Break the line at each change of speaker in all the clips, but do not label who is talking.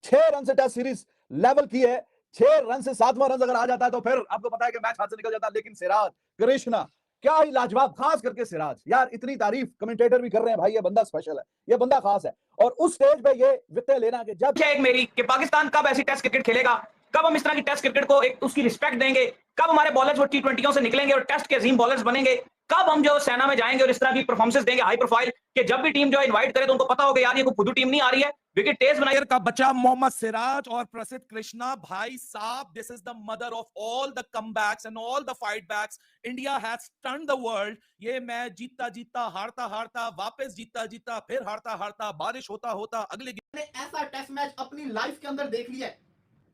6 run से test series level की है। 6 रन से 7वां रन अगर आ जाता है तो फिर आपको पता है कि मैच हाथ से निकल जाता है। लेकिन सिराज, कृष्णा, क्या ही लाजवाब, खास करके सिराज यार, इतनी तारीफ कमेंटेटर भी कर रहे हैं भाई, ये बंदा स्पेशल है, ये बंदा खास है। और उस स्टेज पे ये विकेट लेना कि जब
एक मेरी कि पाकिस्तान कब ऐसी टेस्ट क्रिकेट खेलेगा, कब हम इस तरह की टेस्ट क्रिकेट को एक उसकी रिस्पेक्ट देंगे, कब हमारे बॉलर्स वो टी20 से निकलेंगे और टेस्ट के अजीम बॉलर्स बनेंगे, कब हम जो सेना में जाएंगे और इस तरह की परफॉर्मेंसेस देंगे हाई प्रोफाइल कि जब भी टीम जो इनवाइट करे तो उनको पता होगा यार ये कोई खुद टीम नहीं आ रही है, विकेट तेज बनाई
का बच्चा मोहम्मद सिराज और प्रसिद्ध कृष्णा भाई साहब, this is the mother of all the comebacks and all the fightbacks. India has stunned the world. ये मैच जीतता जीतता, हारता हारता, वापस जीतता जीतता, फिर हारता हारता, बारिश होता होता अगले
ऐसा टेस्ट मैच अपनी लाइफ के अंदर देख लिया है,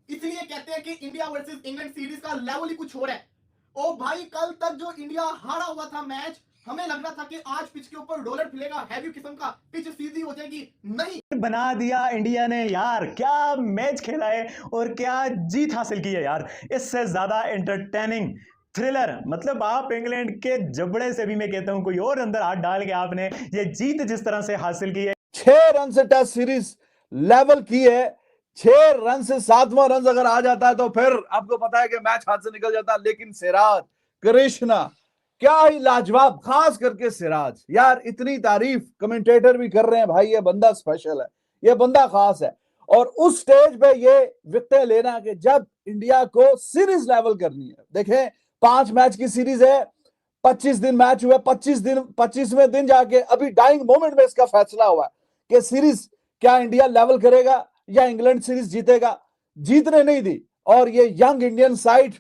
इसलिए कहते हैं कि इंडिया वर्सेस इंग्लैंड सीरीज का लेवल ही कुछ और है। ओ भाई, कल तक जो इंडिया हारा हुआ था मैच, हमें लग रहा था कि आज पिच के ऊपर डॉलर फिलेगा, हैवी किस्म का, पिच सीधी हो जाएगी, नहीं
बना दिया इंडिया ने यार। क्या मैच खेला है और क्या जीत हासिल की है यार। इससे ज्यादा एंटरटेनिंग थ्रिलर, मतलब आप इंग्लैंड के जबड़े से भी मैं कहता हूं कोई और अंदर हाथ डाल के आपने ये जीत जिस तरह से हासिल की है।
6 रन से टेस्ट सीरीज लेवल की है। 6 रन से 7वां रन अगर आ जाता है तो फिर आपको पता है कि मैच हाथ से निकल जाता है। लेकिन सिराज, कृष्णा, क्या ही लाजवाब, खास करके सिराज यार, इतनी तारीफ कमेंटेटर भी कर रहे हैं भाई, ये बंदा स्पेशल है, ये बंदा खास है। और उस स्टेज पे ये विकेट लेना कि जब इंडिया को सीरीज लेवल करनी है। देखें, 5 मैच की सीरीज है, 25 दिन मैच हुए, 25वें दिन जाके अभी डाइंग मोमेंट में इसका फैसला हुआ कि सीरीज क्या इंडिया लेवल करेगा या इंग्लैंड सीरीज जीतेगा। जीतने नहीं दी और ये यंग इंडियन साइड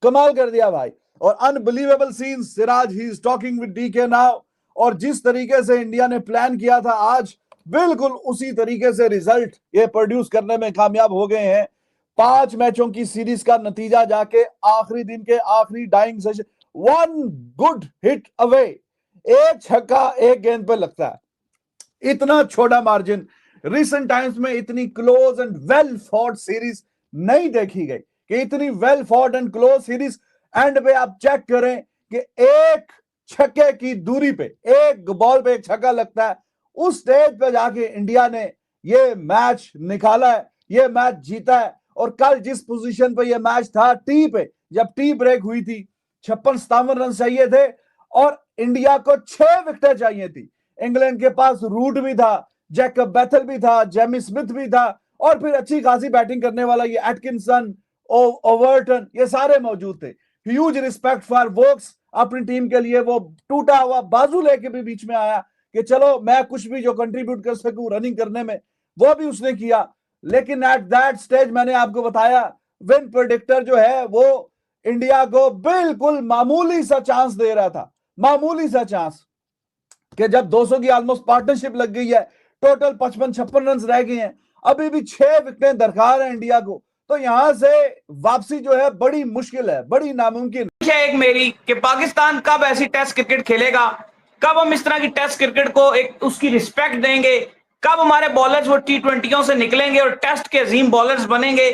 कमाल कर दिया भाई। और unbelievable scene, Siraj he is talking with DK now. और जिस तरीके से इंडिया ने प्लान किया था आज, बिल्कुल उसी तरीके से रिजल्ट ये प्रोड्यूस करने में कामयाब हो गए हैं। 5 मैचों की सीरीज का नतीजा जाके आखिरी दिन के आखिरी dying session, 1 good hit away, एक छक्का एक गेंद पे लगता है। इतना छोटा मार्जिन, रिसेंट टाइम्स में इतनी close and well fought series नहीं देखी गई कि इतनी well fought and close series. End पे आप चेक करें कि एक छक्के की दूरी पे, एक बॉल पे एक छक्का लगता है। उस स्टेज पे जाके इंडिया ने ये मैच निकाला है, ये मैच जीता है। और कल जिस पोजीशन पे ये मैच था, टी पे, जब टी ब्रेक हुई थी, 56-57 रन चाहिए थे और इंडिया को 6 विकेटें चाहिए थी। इंग्लैंड के पास रूट भी था, जैकब बैथल भी था, जेमी स्मिथ भी था, और फिर अच्छी खासी बैटिंग करने वाला ये एटकिंसन, ओवर्टन, ये सारे मौजूद थे। ह्यूज रिस्पेक्ट फॉर वोक्स, अपनी टीम के लिए वो टूटा हुआ बाजू लेके भी बीच में आया कि चलो मैं कुछ भी जो कंट्रीब्यूट कर सकूं रनिंग करने में, वो भी उसने किया। लेकिन एट दैट स्टेज मैंने आपको बताया, विन प्रेडिक्टर जो है वो इंडिया को बिल्कुल मामूली सा चांस दे रहा था, मामूली सा चांस, कि जब 200 की ऑलमोस्ट पार्टनरशिप लग गई है, टोटल 55-56 रन रह गए हैं, अभी भी 6 विकेटें दरकार है इंडिया को, तो यहां से वापसी जो है बड़ी मुश्किल है, बड़ी नामुमकिन
है। एक मेरी कि पाकिस्तान कब ऐसी टेस्ट क्रिकेट खेलेगा, कब हम इस तरह की टेस्ट क्रिकेट को एक उसकी रिस्पेक्ट देंगे, कब हमारे बॉलर्स वो टी20 से निकलेंगे और टेस्ट के अजीम बॉलर्स बनेंगे,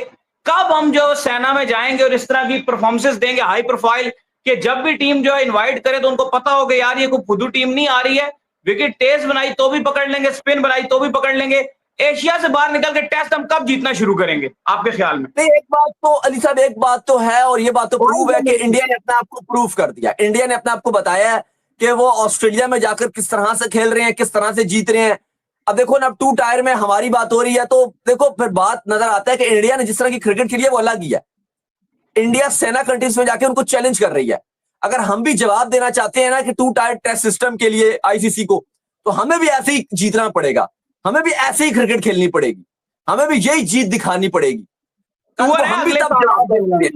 कब हम जो सेना में जाएंगे और इस तरह की परफॉर्मेंसेस देंगे हाई प्रोफाइल कि जब भी टीम जो इनवाइट करे तो उनको पता होगा यार ये कोई खुद टीम नहीं आ रही है, विकेट तेज बनाई तो भी पकड़ लेंगे, स्पिन बनाई तो भी पकड़ लेंगे। एशिया से बाहर निकल के टेस्ट हम कब जीतना शुरू करेंगे आपके ख्याल में?
नहीं, एक बात तो अली साहब, एक बात तो है और ये बात तो प्रूव है कि इंडिया ने अपने आप को प्रूव कर दिया। इंडिया ने अपने आप को बताया है कि वो ऑस्ट्रेलिया में जाकर किस तरह से खेल रहे हैं, किस तरह से जीत रहे हैं। अब देखो ना, अब 2 टायर में हमारी बात हो रही है तो देखो फिर बात नजर आता है कि इंडिया ने जिस तरह की क्रिकेट खेली है वो अलग ही है। इंडिया सेना कंट्रीज में जाके उनको चैलेंज कर रही है। अगर हम भी जवाब देना चाहते हैं ना कि 2 टायर टेस्ट सिस्टम के लिए आईसीसी को, तो हमें भी ऐसे ही जीतना पड़ेगा, हमें भी ऐसे ही क्रिकेट खेलनी पड़ेगी, हमें भी यही जीत दिखानी पड़ेगी। तो हम भी तब जवाब देंगे।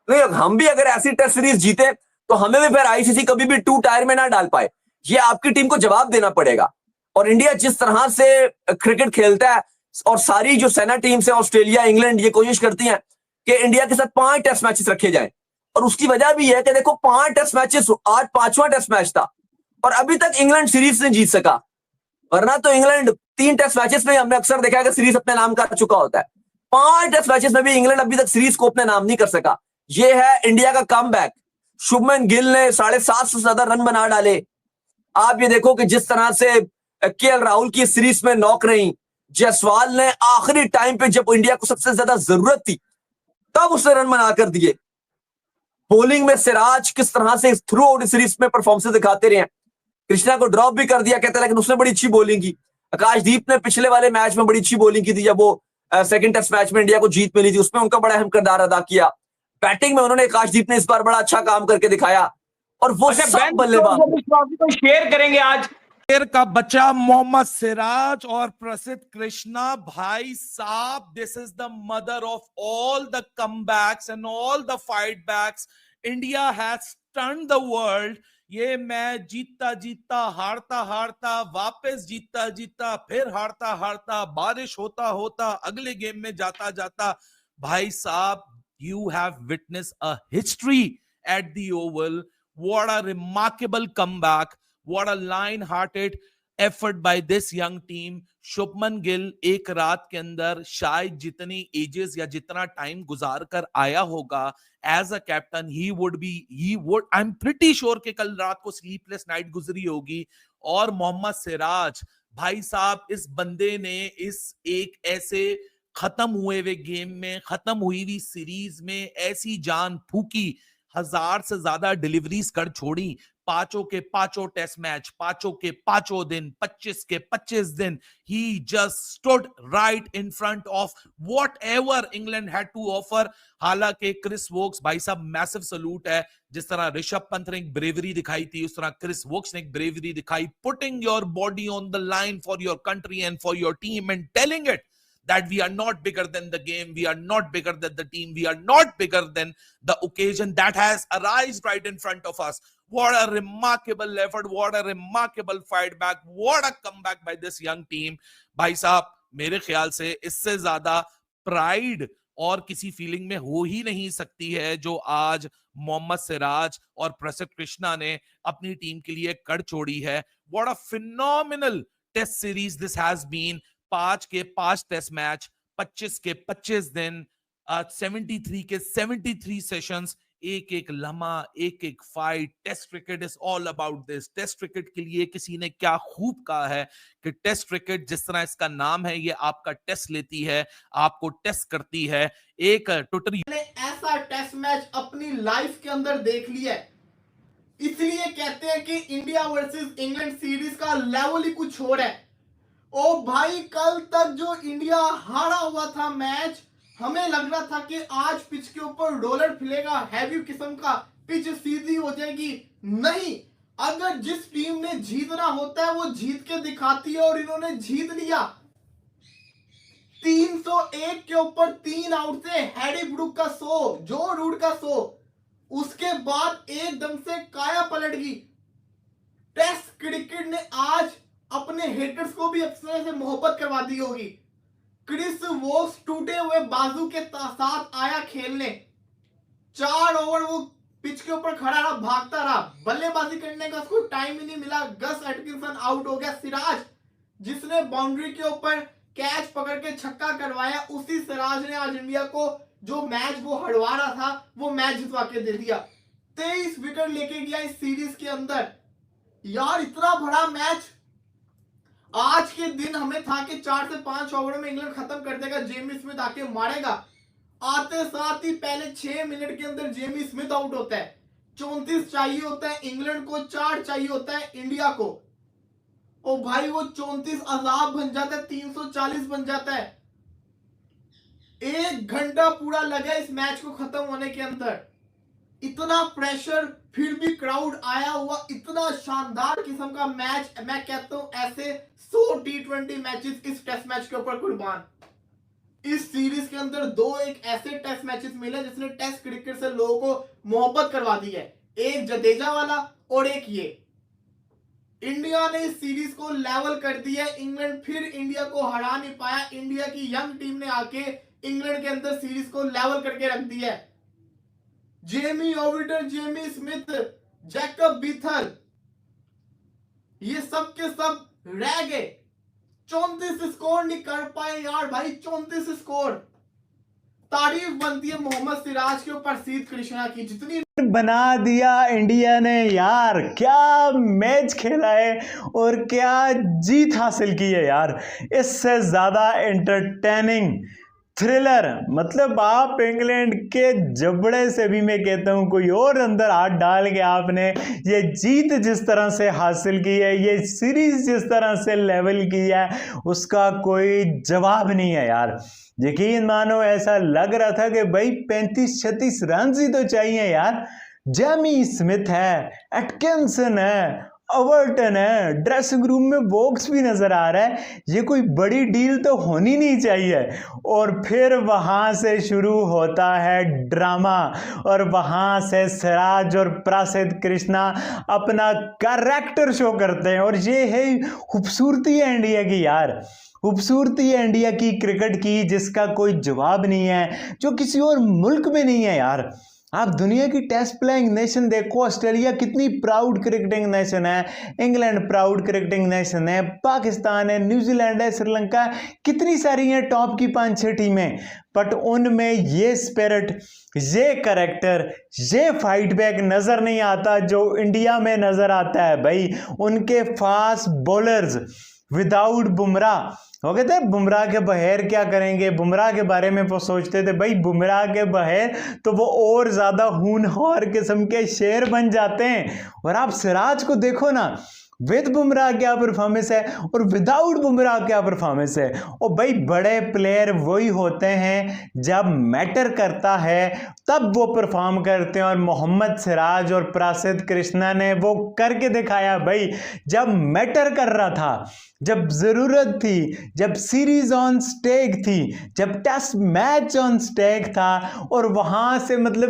नहीं, हम भी अगर ऐसी टेस्ट सीरीज जीते तो हमें भी फिर आईसीसी कभी भी 2 टायर में ना डाल पाए। ये आपकी टीम को जवाब देना पड़ेगा। और इंडिया जिस तरह से क्रिकेट खेलता है, और सारी जो सेना टीम्स है, ऑस्ट्रेलिया, इंग्लैंड, ये कोशिश करती हैं कि इंडिया के साथ 5 टेस्ट मैचेस रखे जाएं। और उसकी वजह भी है कि देखो 5 टेस्ट मैचेस, आज 5वां टेस्ट मैच था और अभी तक इंग्लैंड सीरीज नहीं जीत सका। वरना तो इंग्लैंड 3 टेस्ट मैचेस में हमने अक्सर देखा है कि सीरीज अपने नाम कर चुका होता है। 5 टेस्ट मैचेस में भी इंग्लैंड अभी तक सीरीज को अपने नाम नहीं कर सका। ये है इंडिया का कमबैक। शुभमन गिल ने 750 से ज्यादा रन बना डाले। आप ये देखो कि जिस तरह से केएल राहुल की सीरीज में नॉक रही, जायसवाल ने आखिरी टाइम पे जब इंडिया को सबसे ज्यादा जरूरत थी तब उसने रन बनाकर दिए। बॉलिंग में सिराज किस तरह से थ्रू आउट सीरीज में परफॉर्मेंस दिखाते रहे हैं। कृष्णा को ड्रॉप भी कर दिया कहते हैं, लेकिन उसने बड़ी अच्छी बॉलिंग की। आकाशदीप ने पिछले वाले मैच में बड़ी अच्छी बॉलिंग की थी, जब वो सेकंड टेस्ट मैच में इंडिया को जीत मिली थी, उसमें उनका बड़ा अहम किरदार अदा किया। बैटिंग में उन्होंने आकाशदीप ने इस बार बड़ा अच्छा काम करके दिखाया और वो
अच्छा,
सब
बेन
बल्लेबाज
स्टोक्स इस ट्रॉफी को शेयर करेंगे आज।
शेर का बच्चा मोहम्मद सिराज और प्रसिद्ध कृष्णा, भाई साहब, this is the mother of all the comebacks and all the fightbacks. India has stunned the world. ये मैच जीतता जीतता, हारता हारता, वापस जीतता जीतता, फिर हारता हारता, बारिश होता होता, अगले गेम में जाता जाता। भाई साहब, you have witnessed a history at the Oval. What a remarkable comeback. What a line-hearted effort by this young team. Shubman Gill एक रात के अंदर शायद जितनी एजेस या जितना टाइम गुजार कर आया होगा as a captain, I am pretty sure कि कल रात को स्लीपलेस नाइट गुजरी होगी। और मोहम्मद सिराज भाई साहब, इस बंदे ने इस एक ऐसे खत्म हुए हुए गेम में, खत्म हुई हुई सीरीज में ऐसी जान फूकी, 1000 से ज्यादा डिलीवरीज कर छोड़ी। पांचों के पांचों टेस्ट मैच, पांचों के पांचों दिन, 25 के 25 दिन, he just stood right in front of whatever England had to offer. हालांकि क्रिस वोक्स, भाई साहब, मैसिव सलूट है। जिस तरह ऋषभ पंत ने एक ब्रेवरी दिखाई थी, उस तरह क्रिस वोक्स ने एक ब्रेवरी दिखाई, putting your body on the line for your country and for your team and telling it that we are not bigger than the game, we are not bigger than the team, we are not bigger than the occasion that has arisen right in front of us. What a remarkable effort, what a remarkable fight back, what a comeback by this young team. भाई साहब, मेरे ख्याल से इससे ज्यादा pride और किसी feeling में हो ही नहीं सकती है जो आज मोहम्मद सिराज और प्रसिद्ध कृष्णा ने अपनी टीम के लिए कर छोड़ी है। What a phenomenal test series this has been. 5 के 5 टेस्ट मैच, 25 के 25 दिन, 73 के 73 सेशंस, एक एक लम्हा, एक एक fight. Test cricket is all about this. Test cricket के लिए किसी ने क्या खूब कहा है कि टेस्ट क्रिकेट, जिस तरह इसका नाम है, ये आपका टेस्ट लेती है, आपको टेस्ट करती है। एक ट्विटर
ने ऐसा टेस्ट मैच अपनी लाइफ के अंदर देख लिया है, इसलिए कहते हैं कि इंडिया वर्सेस इंग्लैंड सीरीज का लेवल ही कुछ और है। ओ भाई, कल तक जो इंडिया हारा हुआ था मैच, हमें लग रहा था कि आज पिच के ऊपर रोलर फिलेगा, हैवी किस्म का, पिच सीधी हो जाएगी। नहीं, अगर जिस टीम ने जीतना होता है वो जीत के दिखाती है, और इन्होंने जीत लिया। 301 के ऊपर 3 आउट से हैरी ब्रूक का 100, जो रूट का 100, उसके बाद एकदम से काया पलट गई। टेस्ट क्रिकेट ने आज अपने हेटर्स को भी अपने से मोहब्बत करवा दी होगी। क्रिस वोक्स टूटे हुए बाजू के साथ आया खेलने। 4 ओवर वो पिच के ऊपर खड़ा रहा, भागता रहा, बल्लेबाजी करने का उसको टाइम ही नहीं मिला। गस एटकिंसन आउट हो गया। सिराज, जिसने बाउंड्री के ऊपर कैच पकड़ के छक्का करवाया, उसी सिराज ने आज इंडिया को जो मैच वो हरवा रहा था, वो मैच जितवा के दे दिया। 23 विकेट लेके गया इस सीरीज के अंदर। यार, इतना बड़ा मैच आज के दिन हमें था कि 4 से 5 ओवर में इंग्लैंड खत्म कर देगा, जेमी स्मिथ आके मारेगा। आते साथ ही पहले 6 मिनट के अंदर जेमी स्मिथ आउट होता है। 34 चाहिए होता है इंग्लैंड को, 4 चाहिए होता है इंडिया को। ओ भाई, वो 34 अजाब बन जाता है, 340 बन जाता है। 1 घंटा पूरा लगा इस मैच को खत्म होने के अंदर। इतना प्रेशर, फिर भी क्राउड आया हुआ, इतना शानदार किस्म का मैच। मैं कहता हूं ऐसे 100 T20 मैचेस इस टेस्ट मैच के ऊपर कुर्बान। इस सीरीज के अंदर 2 एक ऐसे टेस्ट मैचेस मिले जिसने टेस्ट क्रिकेट से लोगों को मोहब्बत करवा दी है। एक जडेजा वाला और एक ये। इंडिया ने इस सीरीज को लेवल कर दिया। इंग्लैंड फिर इंडिया को हरा नहीं पाया। इंडिया की यंग टीम ने आके इंग्लैंड के अंदर सीरीज को लेवल करके रख दिया है। Jamie ओविटर, Jamie Smith, Jacob Bethel, ये सब के सब रह गए। 34 स्कोर नहीं कर पाए यार भाई, 34 स्कोर। तारीफ बनती है मोहम्मद सिराज के और प्रसिद्ध कृष्णा की। जितनी
बना दिया इंडिया ने यार, क्या मैच खेला है और क्या जीत हासिल की है यार। इससे ज्यादा एंटरटेनिंग थ्रिलर, मतलब आप इंग्लैंड के जबड़े से भी मैं कहता हूं कोई और अंदर हाथ डाल के आपने ये जीत जिस तरह से हासिल की है, ये सीरीज जिस तरह से लेवल की है, उसका कोई जवाब नहीं है यार। यकीन मानो ऐसा लग रहा था कि भाई 35-36 रन ही तो चाहिए यार। जेमी स्मिथ है, एटकिंसन है, ओवर्टन है, ड्रेसिंग रूम में बॉक्स भी नजर आ रहा है, ये कोई बड़ी डील तो होनी नहीं चाहिए। और फिर वहां से शुरू होता है ड्रामा और वहां से सिराज और प्रसिद्ध कृष्णा अपना कैरेक्टर शो करते हैं। और ये है खूबसूरती है इंडिया की यार, खूबसूरती है इंडिया की क्रिकेट की, जिसका कोई जवाब नहीं है, जो किसी और मुल्क में नहीं है यार। आप दुनिया की टेस्ट प्लेइंग नेशन देखो, ऑस्ट्रेलिया कितनी प्राउड क्रिकेटिंग नेशन है, इंग्लैंड प्राउड क्रिकेटिंग नेशन है, पाकिस्तान है, न्यूजीलैंड है, श्रीलंका, कितनी सारी हैं टॉप की 5-6 टीमें। बट उनमें ये स्पिरिट, ये कैरेक्टर, ये फाइट बैक नजर नहीं आता जो इंडिया में नजर आता है भाई। उनके फास्ट बॉलर्स विदाउट बुमराह, वो कहते हैं बुमराह के बगैर क्या करेंगे, बुमराह के बारे में वो सोचते थे भाई बुमराह के बगैर तो वो और ज्यादा खूनखार किस्म के शेर बन जाते हैं। और आप सिराज को देखो ना, विद बुमराह क्या परफॉर्मेंस है और विदाउट बुमराह क्या परफॉर्मेंस है। और भाई बड़े प्लेयर वही होते हैं जब मैटर करता है तब वो परफॉर्म करते हैं, और मोहम्मद सिराज और प्रसिद्ध कृष्णा ने वो करके दिखाया भाई। जब मैटर कर रहा था, जब जरूरत थी, जब सीरीज ऑन स्टेक थी, जब टेस्ट मैच ऑन स्टेक था, और वहां से मतलब